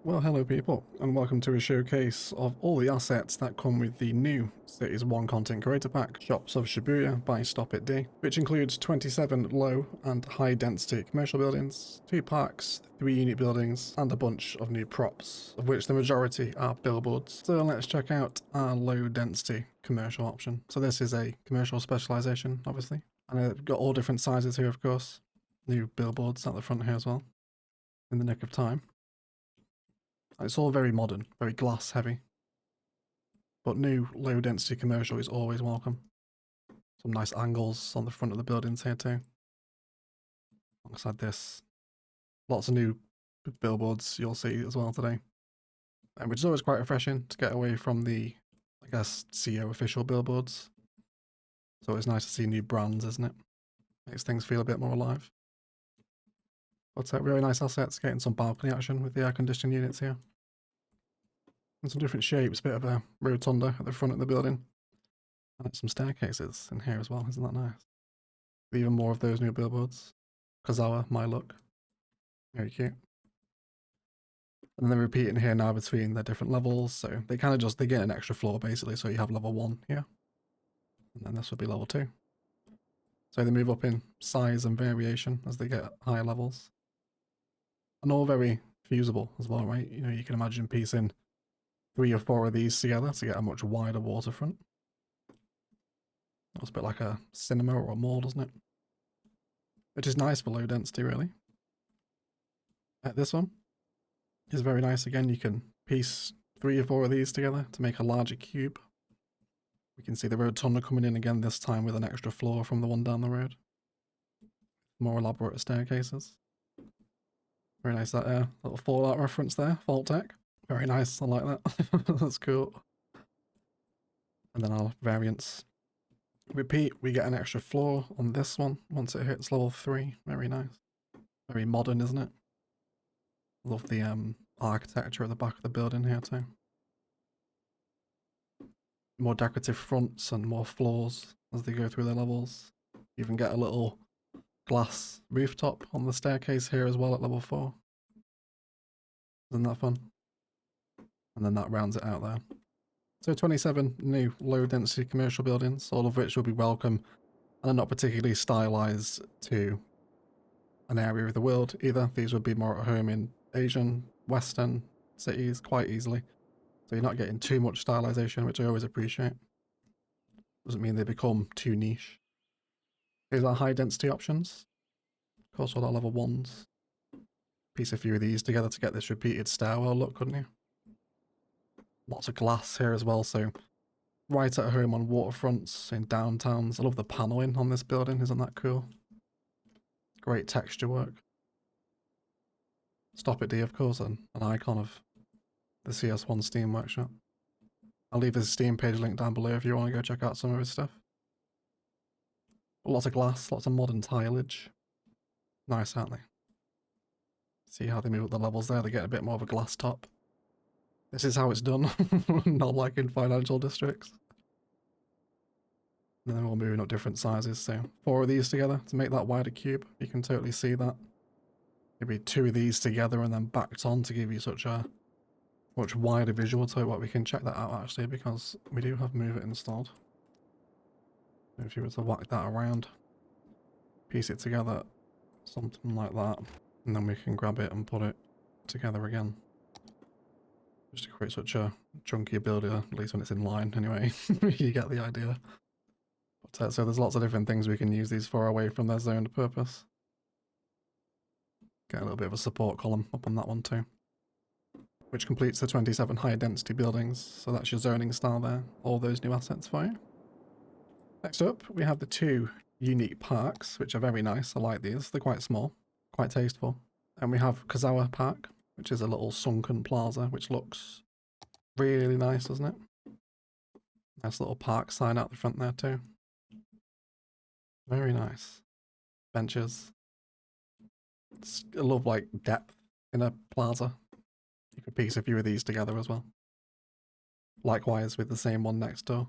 Well, hello people, and welcome to a showcase of all the assets that come with the new Cities 1 Content Creator Pack, Shops of Shibuya by Stop It D, which includes 27 low and high density commercial buildings, 2 parks, 3 unit buildings, and a bunch of new props, of which the majority are billboards. So let's check out our low density commercial option. So this is a commercial specialization, obviously, and I've got all different sizes here, of course. New billboards at the front here as well, in the nick of time. It's all very modern, very glass heavy. But new low density commercial is always welcome. Some nice angles on the front of the buildings here too. Alongside this, lots of new billboards you'll see as well today. Which is always quite refreshing to get away from the, I guess, CEO official billboards. So it's nice to see new brands, isn't it? Makes things feel a bit more alive. But really nice assets, getting some balcony action with the air conditioning units here. And some different shapes, bit of a rotunda at the front of the building. And some staircases in here as well, isn't that nice? Even more of those new billboards. Kazawa, my look. Very cute. And then they're repeating here now between the different levels, so they kind of just, they get an extra floor basically, so you have level 1 here. And then this would be level 2. So they move up in size and variation as they get higher levels. And all very fusible as well, right? You know, you can imagine piecing 3 or 4 of these together to get a much wider waterfront. That's a bit like a cinema or a mall, doesn't it? Which is nice for low density, really. This one is very nice. Again, you can piece 3 or 4 of these together to make a larger cube. We can see the rotunda coming in again, this time with an extra floor from the one down the road. More elaborate staircases. Very nice, that little Fallout reference there, Vault Tech. Very nice, I like that. That's cool. And then our variants repeat. We get an extra floor on this one once it hits level 3. Very nice. Very modern, isn't it? Love the architecture at the back of the building here too. More decorative fronts and more floors as they go through their levels. You even get a little glass rooftop on the staircase here as well at level 4. Isn't that fun? And then that rounds it out there. So 27 new low density commercial buildings, all of which will be welcome and are not particularly stylized to an area of the world either. These would be more at home in Asian, Western cities quite easily. So you're not getting too much stylization, which I always appreciate. Doesn't mean they become too niche. Here's our high density options. Of course, all our level 1s. Piece a few of these together to get this repeated stairwell look, couldn't you? Lots of glass here as well, so right at home on waterfronts, in downtowns. I love the paneling on this building, isn't that cool? Great texture work. Stop It D, of course, an icon of the CS1 Steam workshop. I'll leave his Steam page link down below if you want to go check out some of his stuff. Lots of glass, lots of modern tileage. Nice, aren't they? See how they move up the levels there, they get a bit more of a glass top. This is how it's done, not like in financial districts. And then we're all moving up different sizes, so 4 of these together to make that wider cube. You can totally see that. Maybe 2 of these together and then backed on to give you such a much wider visual to it. What we can check that out actually, because we do have Move It installed. If you were to whack that around, piece it together, something like that, and then we can grab it and put it together again. Just to create such a chunky builder, at least when it's in line anyway. You get the idea. But, so there's lots of different things we can use these for away from their zoned purpose. Get a little bit of a support column up on that one too. Which completes the 27 high density buildings. So that's your zoning style there. All those new assets for you. Next up, we have the 2 unique parks, which are very nice. I like these. They're quite small, quite tasteful. And we have Kazawa Park, which is a little sunken plaza, which looks really nice, doesn't it? Nice little park sign out the front there too. Very nice. Benches. I love like depth in a plaza. You could piece a few of these together as well. Likewise with the same one next door,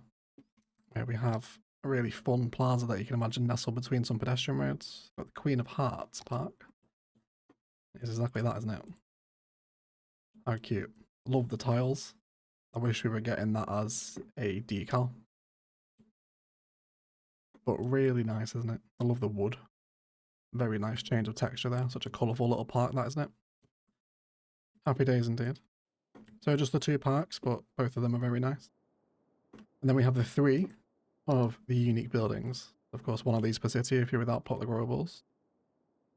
where we have a really fun plaza that you can imagine nestled between some pedestrian roads. Got the Queen of Hearts Park. It's exactly that, isn't it? How cute. Love the tiles. I wish we were getting that as a decal. But really nice, isn't it? I love the wood. Very nice change of texture there. Such a colourful little park, that, isn't it? Happy days indeed. So just the 2 parks, but both of them are very nice. And then we have the 3 of the unique buildings. Of course, one of these per city if you're without plot the growables.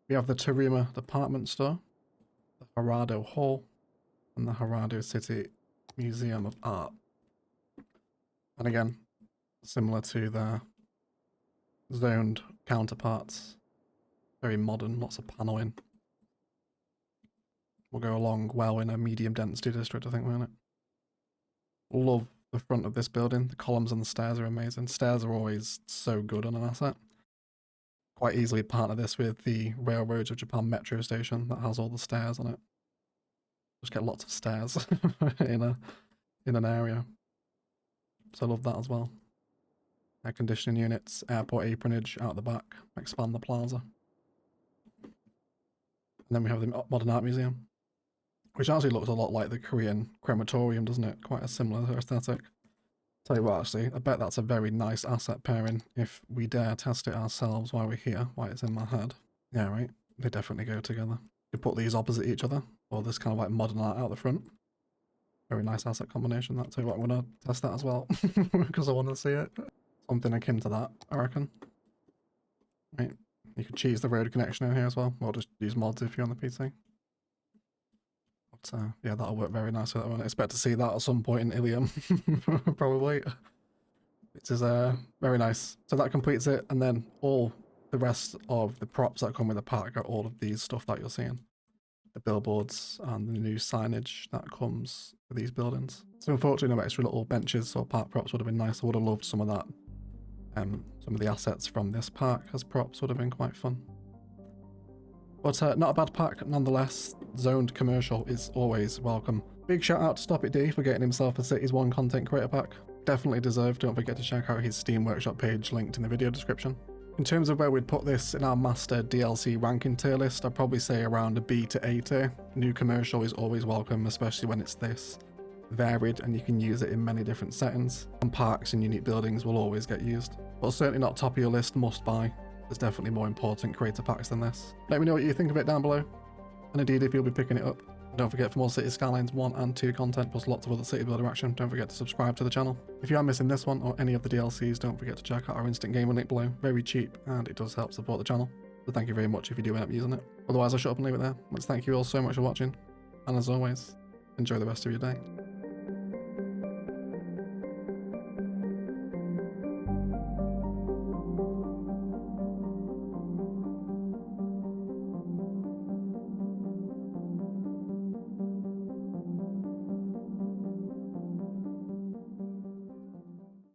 We have the Terima Department Store, the Harado Hall, and the Harado City Museum of Art. And again, similar to the zoned counterparts. Very modern, lots of paneling. Will go along well in a medium density district, I think, won't it? Love the front of this building. The columns and the stairs are amazing. Stairs are always so good on an asset. Quite easily partner this with the Railroads of Japan metro station that has all the stairs on it. Just get lots of stairs in an area. So I love that as well. Air conditioning units, airport apronage out the back, expand the plaza. And then we have the Modern Art Museum, which actually looks a lot like the Korean crematorium, doesn't it? Quite a similar aesthetic. Tell you what, actually, I bet that's a very nice asset pairing if we dare test it ourselves while we're here, while it's in my head. Yeah, right? They definitely go together. You put these opposite each other, or this kind of like modern art out the front. Very nice asset combination. That too. I'm gonna test that as well because I want to see it. Something akin to that, I reckon. Right, you could cheese the road connection in here as well, or just use mods if you're on the PC. But yeah, that'll work very nicely. I won't expect to see that at some point in Ilium, probably. Which is very nice. So that completes it, and then all the rest of the props that come with the pack are all of these stuff that you're seeing. The billboards and the new signage that comes with these buildings. So unfortunately no extra little benches or park props would have been nice. I would have loved some of that. Some of the assets from this pack as props would have been quite fun. But not a bad pack nonetheless. Zoned commercial is always welcome. Big shout out to Stop It D for getting himself a Cities 1 content creator pack. Definitely deserved. Don't forget to check out his Steam Workshop page linked in the video description. In terms of where we'd put this in our master DLC ranking tier list, I'd probably say around a B to A tier. New commercial is always welcome, especially when it's this varied and you can use it in many different settings. And parks and unique buildings will always get used. But certainly not top of your list must buy. There's definitely more important creator packs than this. Let me know what you think of it down below. And indeed if you'll be picking it up. Don't forget, for more Cities Skylines 1 and 2 content plus lots of other city builder action, don't forget to subscribe to the channel. If you are missing this one or any of the DLCs, don't forget to check out our instant gamer link below. Very cheap and it does help support the channel. So thank you very much if you do end up using it. Otherwise I'll shut up and leave it there. Let's thank you all so much for watching. And as always, enjoy the rest of your day.